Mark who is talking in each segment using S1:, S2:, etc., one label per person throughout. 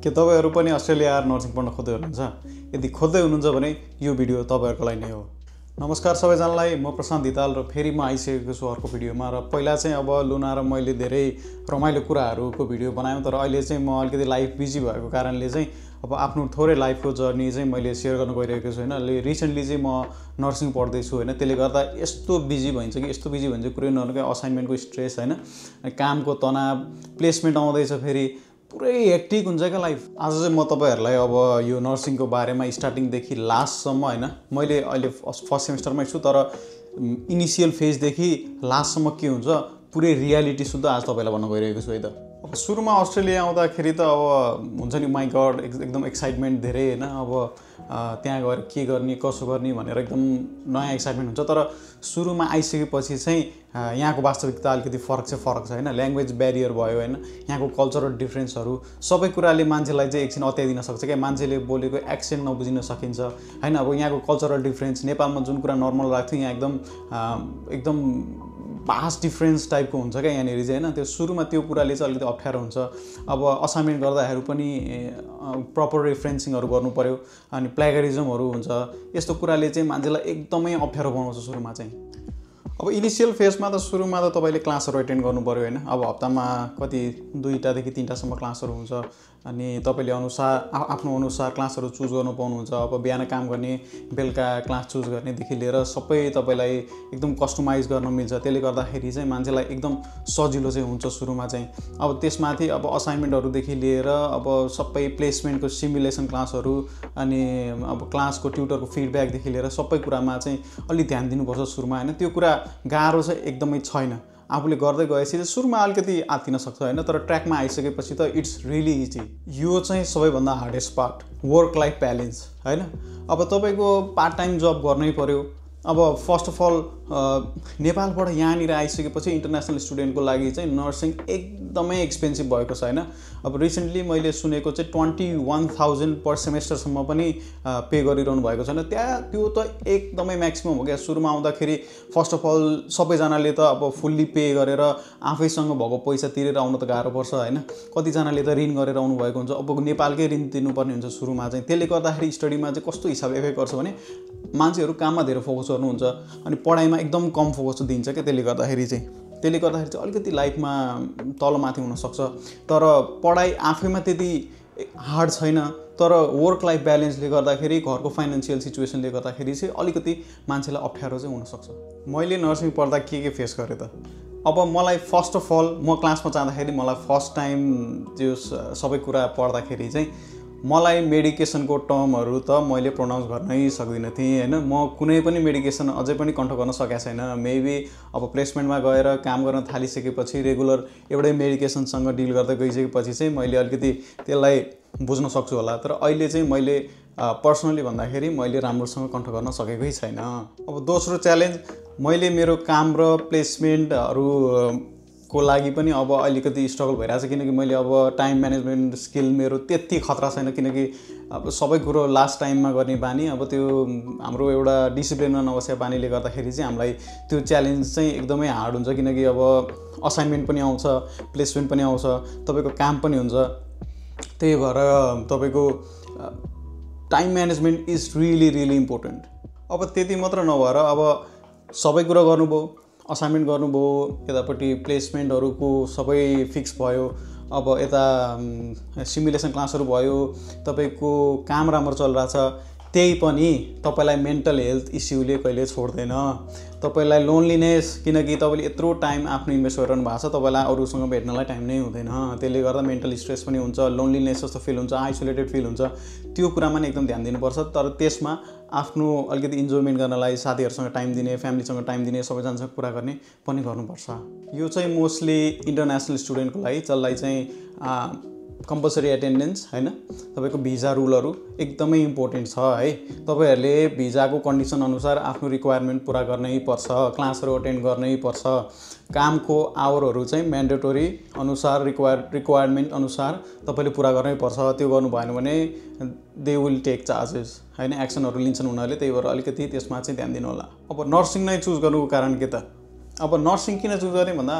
S1: के तपाईहरु पनि अस्ट्रेलिया आएर नर्सिङ पढ्न खोज्दै हुनुहुन्छ? यदि खोज्दै हुनुहुन्छ भने यो भिडियो तपाईहरुको लागि नै हो। नमस्कार सबैजनालाई, म प्रशान्त धिताल र फेरि म आइसकेको छु अर्को भिडियोमा। र पहिला चाहिँ अब लुना र मैले धेरै रमाइलो कुराहरुको भिडियो बनायौं, तर अहिले चाहिँ म अलिकति लाइफ बिजी भएको कारणले चाहिँ अब आफ्नो थोरै लाइफको जर्नी चाहिँ मैले शेयर गर्न गइरहेको छु हैन। रिसेन्टली चाहिँ म नर्सिङ पढ्दै छु हैन। त्यसले गर्दा यस्तो बिजी भइन्छ कि यस्तो बिजी भइन्छ कुरै नहुनुकै असाइनमेन्टको स्ट्रेस हैन, कामको तनाव, प्लेसमेन्ट आउँदैछ, फेरि पुरै हेक्टिक हुन्छ क्या लाइफ। आज चाहिँ म तपाईहरुलाई अब यो नर्सिङको बारेमा स्टार्टिङदेखि लास्टसम्म हैन, मैले अहिले फर्स्ट सेमेस्टरमै छु, तर इनिशियल फेजदेखि लास्टसम्म के हुन्छ पुरै रियालिटी सुद्धा आज तपाईलाई भन्न गइरहेको छु है त। अब सुरुमा अस्ट्रेलिया आउँदाखेरि त अब हुन्छ नि, माई गड, एकदम एक्साइटमेन्ट धेरै हैन। अब त्यहाँ गएर के गर्ने कसो गर्ने भनेर एकदम नयाँ एक्साइटमेन्ट हुन्छ। तर सुरुमा आइसकेपछि चाहिँ यहाँको वास्तविकता अलिकति फरक छ हैन। ल्याङ्ग्वेज ब्यारियर भयो हैन, यहाँको कल्चरल डिफ्रेन्सहरू सबै कुराले मान्छेलाई चाहिँ एकछिन अत्याइदिन सक्छ क्या। मान्छेले बोलेको एक्सेन्ट नबुझिन सकिन्छ हैन। अब यहाँको कल्चरल डिफ्रेन्स, नेपालमा जुन कुरा नर्मल लाग्थ्यो यहाँ एकदम भास्ट डिफ्रेन्स टाइपको हुन्छ क्या यहाँनिर चाहिँ हैन। त्यो सुरुमा त्यो कुराले चाहिँ अलिकति अप्ठ्यारो हुन्छ। अब असाइनमेन्ट गर्दाखेरि पनि प्रपर रेफरेन्सिङहरू गर्नु पर्यो, अनि प्लेगरिजमहरू हुन्छ। यस्तो कुराले चाहिँ मान्छेलाई एकदमै अप्ठ्यारो बनाउँछ सुरुमा चाहिँ। अब इनिशियल फेजमा त सुरुमा त तपाईले क्लासहरू एटेन्ड गर्नु पर्यो हैन। अब हप्तामा कति 2टादेखि 3टासम्म क्लासहरू हुन्छ, अनि तपाईले आफ्नो अनुसार क्लासहरू चुज गर्नु पाउनुहुन्छ। अब बिहान काम गर्ने, बेलुका क्लास चुज गर्नेदेखि लिएर सबै तपाईलाई एकदम कस्टमाइज गर्न मिल्छ। त्यसले गर्दाखेरि चाहिँ मान्छेलाई एकदम सजिलो चाहिँ हुन्छ सुरुमा चाहिँ। अब त्यसमाथि अब असाइनमेन्टहरूदेखि लिएर अब सबै प्लेसमेन्टको सिमुलेसन क्लासहरू, अनि अब क्लासको ट्युटरको फिडब्याकदेखि लिएर सबै कुरामा चाहिँ अलि ध्यान दिनुपर्छ सुरुमा हैन। त्यो कुरा गाह्रो चाहिँ एकदमै छैन। आफूले गर्दै गएपछि चाहिँ सुरुमा अलिकति आत्तिन सक्छ हैन, तर ट्र्याकमा आइसकेपछि त इट्स रियली इजी। यो चाहिँ सबैभन्दा hardest part, work life balance हैन। अब तपाईको पार्ट टाइम जब गर्नै पर्यो। अब फर्स्ट अफ अल नेपालबाट यहाँनिर आइसकेपछि इन्टरनेसनल स्टुडेन्टको लागि चाहिँ नर्सिङ एकदमै एक्सपेन्सिभ भएको छ हैन। अब रिसेन्टली मैले सुनेको चाहिँ 21,000 पर सेमेस्टरसम्म पनि पे गरिरहनु भएको छैन त्यहाँ। त्यो त एकदमै म्याक्सिमम हो क्या। सुरुमा आउँदाखेरि फर्स्ट अफ अल सबैजनाले त अब फुल्ली पे गरेर आफैसँग भएको पैसा तिरेर आउन त गाह्रो पर्छ हैन। कतिजनाले त ऋण गरेर आउनु भएको हुन्छ। अब नेपालकै ऋण तिर्नुपर्ने हुन्छ सुरुमा चाहिँ। त्यसले गर्दाखेरि स्टडीमा चाहिँ कस्तो हिसाब इफेक्ट गर्छ भने मान्छेहरू काममा धेरै फोकस गर्नुहुन्छ, अनि पढाइमा एकदम कम फोकस दिन्छ क्या। त्यसले गर्दाखेरि चाहिँ अलिकति लाइफमा तलमाथि हुनसक्छ। तर पढाइ आफैमा त्यति हार्ड छैन, तर वर्क लाइफ ब्यालेन्सले गर्दाखेरि, घरको फाइनेन्सियल सिचुएसनले गर्दाखेरि चाहिँ अलिकति मान्छेलाई अप्ठ्यारो चाहिँ हुनसक्छ। मैले नर्सिङ पढ्दा के फेस गरेँ त? अब मलाई फर्स्ट अफ अल म क्लासमा जाँदाखेरि मलाई फर्स्ट टाइम त्यो सबै कुरा पढ्दाखेरि चाहिँ मलाई मेडिकेसनको टर्महरू त मैले प्रोनाउन्स गर्नै सक्दिनँ थिएँ हैन। म कुनै पनि मेडिकेसन अझै पनि कन्ट्रोल गर्न सकेको छैन। मेबी अब प्लेसमेन्टमा गएर काम गर्न थालिसकेपछि रेगुलर एउटै मेडिकेसनसँग डिल गर्दै गइसकेपछि चाहिँ मैले अलिकति त्यसलाई बुझ्न सक्छु होला। तर अहिले चाहिँ मैले पर्सनली भन्दाखेरि मैले राम्रोसँग कन्ट्रोल गर्न सकेकै छैन। अब दोस्रो च्यालेन्ज, मैले मेरो काम र प्लेसमेन्टहरू को लागि पनि अब अलिकति स्ट्रगल भइरहेछ, किनकि मैले अब टाइम म्यानेजमेन्ट स्किल मेरो त्यति खतरा छैन, किनकि अब सबै कुरो लास्ट टाइममा गर्ने बानी। अब त्यो हाम्रो एउटा डिसिप्लिनमा नबसेको बानीले गर्दाखेरि चाहिँ हामीलाई त्यो च्यालेन्ज चाहिँ एकदमै हार्ड हुन्छ, किनकि अब असाइनमेन्ट पनि आउँछ, प्लेसमेन्ट पनि आउँछ, तपाईको काम पनि हुन्छ। त्यही भएर तपाईको time management is really important. अब त्यति मात्र नभएर अब सबै कुरा गर्नुभयो, असाइनमेन्ट गर्नुभयो, यतापट्टि प्लेसमेन्टहरूको सबै फिक्स भयो, अब यता सिमुलेसन क्लासहरू भयो, तपाईको काम राम्रो चलिरहेछ, त्यही पनि तपाईलाई मेन्टल हेल्थ इस्युले कहिले छोड्दैन। तपाईलाई लोनलिनेस, किनकि तपाईले यत्रो टाइम आफ्नो इन्भेस्ट गरिरहनु भएको छ, तपाईलाई अरूसँग भेट्नलाई टाइम नै हुँदैन। त्यसले गर्दा मेन्टल स्ट्रेस पनि हुन्छ, लोनलिनेस जस्तो फिल हुन्छ, आइसोलेटेड फिल हुन्छ। त्यो कुरामा नै एकदम ध्यान दिनुपर्छ। तर त्यसमा आफ्नो अलिकति इन्जोयमेन्ट गर्नलाई साथीहरूसँग टाइम दिने, फ्यामिलीसँग टाइम दिने, सबैजनासँग कुरा गर्ने पनि गर्नुपर्छ। यो चाहिँ मोस्टली इन्टरनेसनल स्टुडेन्टको लागि, जसलाई चाहिँ कम्पलसरी एटेन्डेन्स हैन, तपाईको भिजा रुलहरू एकदमै इम्पोर्टेन्ट छ है। तपाईहरुले भिजाको कन्डिसन अनुसार आफ्नो रिक्वायरमेन्ट पुरा गर्नै पर्छ, क्लासहरू अटेन्ड गर्नै पर्छ। कामको आवरहरू चाहिँ म्यान्डेटोरी अनुसार, रिक्वायरमेन्ट अनुसार तपाईले पुरा गर्नै पर्छ। त्यो गर्नु भएन भने दे विल टेक चार्जेस हैन, एक्सनहरू लिन्छन् उनीहरूले। त्यही भएर अलिकति त्यसमा चाहिँ ध्यान दिनु होला। अब नर्सिङ नै चुज गर्नुको कारण के त? अब नर्सिङ किन चुज गर्ने भन्दा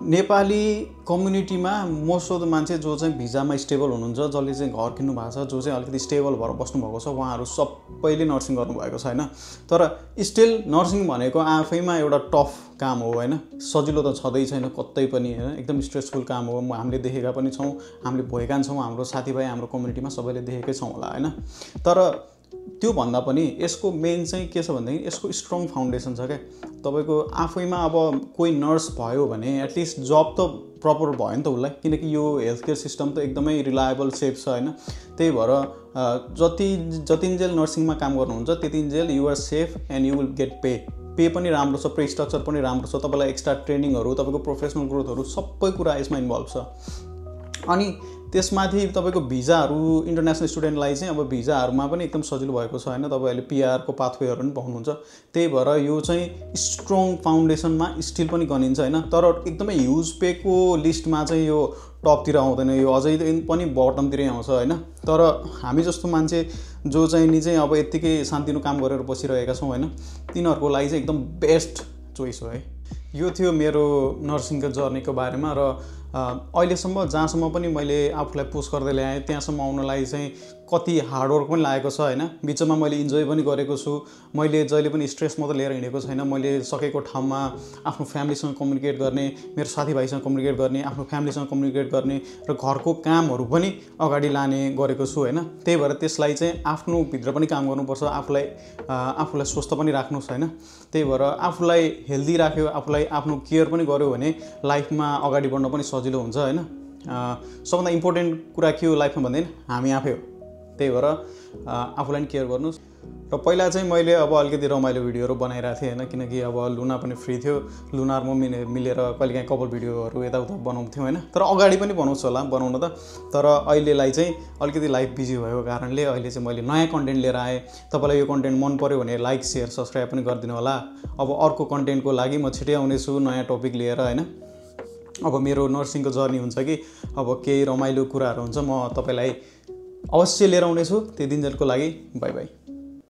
S1: नेपाली कम्युनिटीमा मोस्ट अफ द मान्छे जो चाहिँ भिजामा स्टेबल हुनुहुन्छ, जसले चाहिँ घर किन्नु भएको छ, जो चाहिँ अलिकति स्टेबल भएर बस्नुभएको छ, उहाँहरू सबैले नर्सिङ गर्नुभएको छ होइन। तर स्टिल नर्सिङ भनेको आफैमा एउटा टफ काम हो होइन, सजिलो त छँदै छैन कतै पनि होइन, एकदम स्ट्रेसफुल काम हो। हामीले देखेका पनि छौँ, हामीले भएका छौँ, हाम्रो साथीभाइ हाम्रो कम्युनिटीमा सबैले देखेकै छौँ होला होइन। तर त्यो भन्दा पनि यसको मेन चाहिँ के छ भनेदेखि यसको स्ट्रङ फाउन्डेसन छ क्या। तपाईँको आफैमा अब कोही नर्स भयो भने एटलिस्ट जब त प्रपर भयो नि त उसलाई, किनकि यो हेल्थ केयर सिस्टम त एकदमै रिलायबल सेफ छ होइन। त्यही भएर जतिन्जेल नर्सिङमा काम गर्नुहुन्छ त्यतिन्जेल you are safe and you will get pay पनि राम्रो छ, पे स्ट्रक्चर पनि राम्रो छ, तपाईँलाई एक्स्ट्रा ट्रेनिङहरू, तपाईँको प्रोफेसनल ग्रोथहरू सबै कुरा यसमा इन्भल्भ छ। अनि त्यसमाथि तपाईँको भिजाहरू इन्टरनेसनल स्टुडेन्टलाई चाहिँ अब भिजाहरूमा पनि एकदम सजिलो भएको छ होइन, तपाईँहरूले पिआरको पाथवेहरू पनि पाउनुहुन्छ। त्यही भएर यो चाहिँ स्ट्रङ फाउन्डेसनमा स्टिल पनि गनिन्छ होइन। तर एकदमै ह्युज पेको लिस्टमा चाहिँ यो टपतिर आउँदैन, यो अझै पनि बटमतिरै आउँछ होइन। तर हामी जस्तो मान्छे जो चाहिँ नि चाहिँ अब यत्तिकै शान्तिनु काम गरेर बसिरहेका छौँ होइन, तिनीहरूको लागि चाहिँ एकदम बेस्ट चोइस हो है। यो थियो मेरो नर्सिङको जर्नीको बारेमा। र अहिलेसम्म जहाँसम्म पनि मैले आफूलाई पुस गर्दै ल्याएँ त्यहाँसम्म आउनलाई चाहिँ कति हार्डवर्क पनि लागेको छ होइन। बिचमा मैले इन्जोय पनि गरेको छु, मैले जहिले पनि स्ट्रेस मात्रै लिएर हिँडेको छैन। मैले सकेको ठाउँमा आफ्नो फ्यामिलीसँग कम्युनिकेट गर्ने, मेरो साथीभाइसँग कम्युनिकेट गर्ने, आफ्नो फ्यामिलीसँग कम्युनिकेट गर्ने र घरको कामहरू पनि अगाडि लाने गरेको छु होइन। त्यही भएर त्यसलाई चाहिँ आफ्नो भित्र पनि काम गर्नुपर्छ, आफूलाई स्वस्थ पनि राख्नुहोस् होइन। त्यही भएर आफूलाई हेल्दी राख्यो, आफूलाई आफ्नो केयर पनि गर्यो भने लाइफमा अगाडि बढ्न पनि सजिलो हुन्छ होइन। सबभन्दा इम्पोर्टेन्ट कुरा के हो लाइफमा भन्दैन, हामी आफै हो। त्यही भएर आफूलाई पनि केयर गर्नुहोस्। र पहिला चाहिँ मैले अब अलिकति रमाइलो भिडियोहरू बनाइरहेको थिएँ होइन, किनकि अब लुना पनि फ्री थियो, लुना र म मिलेर कहिलेकाहीँ कपल भिडियोहरू यताउता बनाउँथ्यौँ होइन। तर अगाडि पनि बनाउँछु होला बनाउन त, तर अहिलेलाई चाहिँ अलिकति लाइफ बिजी भएको कारणले अहिले चाहिँ मैले नयाँ कन्टेन्ट लिएर आएँ। तपाईँलाई यो कन्टेन्ट मन पऱ्यो भने लाइक सेयर सब्सक्राइब पनि गरिदिनु होला। अब अर्को कन्टेन्टको लागि म छिटै आउनेछु नयाँ टपिक लिएर होइन। अब मेरो नर्सिङको जर्नी हुन्छ कि अब केही रमाइलो कुराहरू हुन्छ, म तपाईँलाई अवश्य लिएर आउनेछु। त्यो दिनजलको लागि बाई बाई।